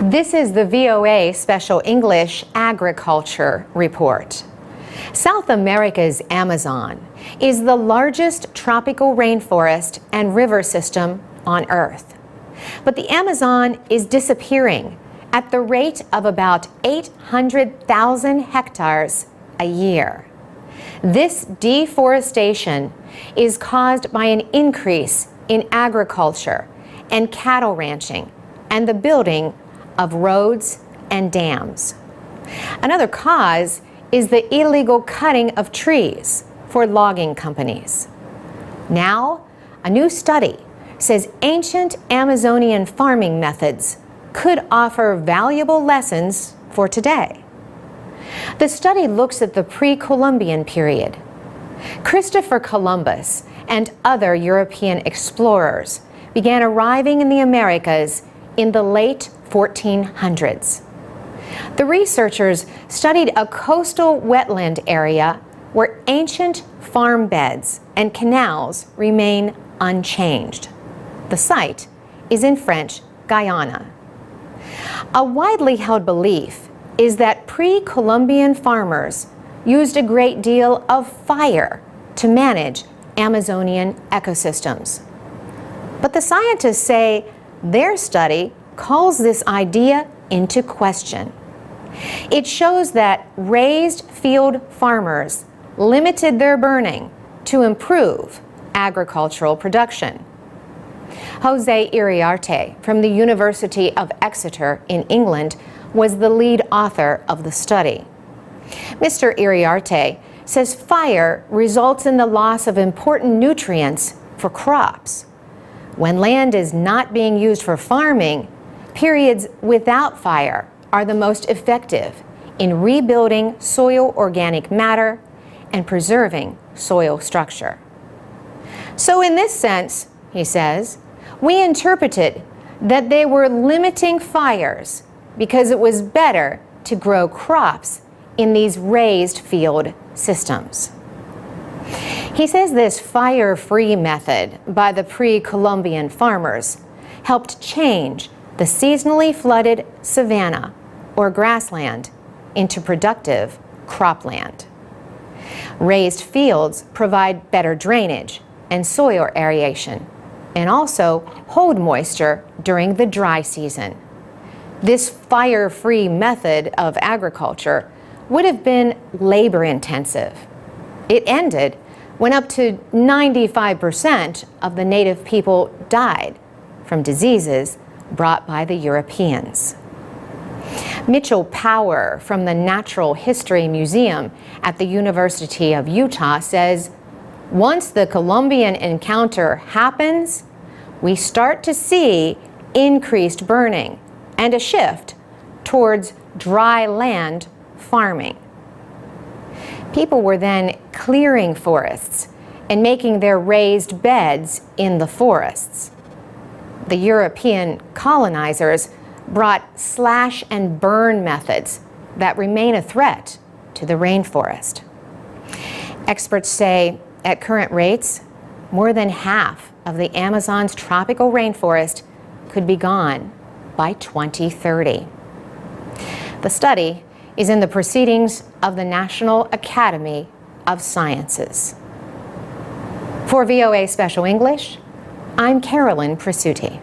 This is the VOA Special English Agriculture Report. South America's Amazon is the largest tropical rainforest and river system on Earth. But the Amazon is disappearing at the rate of about 800,000 hectares a year. This deforestation is caused by an increase in agriculture and cattle ranching and the building of roads and dams. Another cause is the illegal cutting of trees for logging companies. Now, a new study says ancient Amazonian farming methods could offer valuable lessons for today. The study looks at the pre-Columbian period. Christopher Columbus and other European explorers began arriving in the Americas in the late 1400s. The researchers studied a coastal wetland area where ancient farm beds and canals remain unchanged. The site is in French Guiana. A widely held belief is that pre-Columbian farmers used a great deal of fire to manage Amazonian ecosystems. But the scientists say their study calls this idea into question. It shows that raised field farmers limited their burning to improve agricultural production. Jose Iriarte from the University of Exeter in England was the lead author of the study. Mr. Iriarte says fire results in the loss of important nutrients for crops. When land is not being used for farming, periods without fire are the most effective in rebuilding soil organic matter and preserving soil structure. So in this sense, he says, we interpreted that they were limiting fires because it was better to grow crops in these raised field systems. He says this fire-free method by the pre-Columbian farmers helped change the seasonally flooded savanna or grassland into productive cropland. Raised fields provide better drainage and soil aeration and also hold moisture during the dry season. This fire-free method of agriculture would have been labor-intensive. It ended when up to 95% of the native people died from diseases brought by the Europeans. Mitchell Power from the Natural History Museum at the University of Utah says, once the Columbian encounter happens, we start to see increased burning and a shift towards dry land farming. People were then clearing forests and making their raised beds in the forests. The European colonizers brought slash and burn methods that remain a threat to the rainforest. Experts say at current rates, more than half of the Amazon's tropical rainforest could be gone by 2030. The study is in the proceedings of the National Academy of Sciences. For VOA Special English, I'm Carolyn Presutti.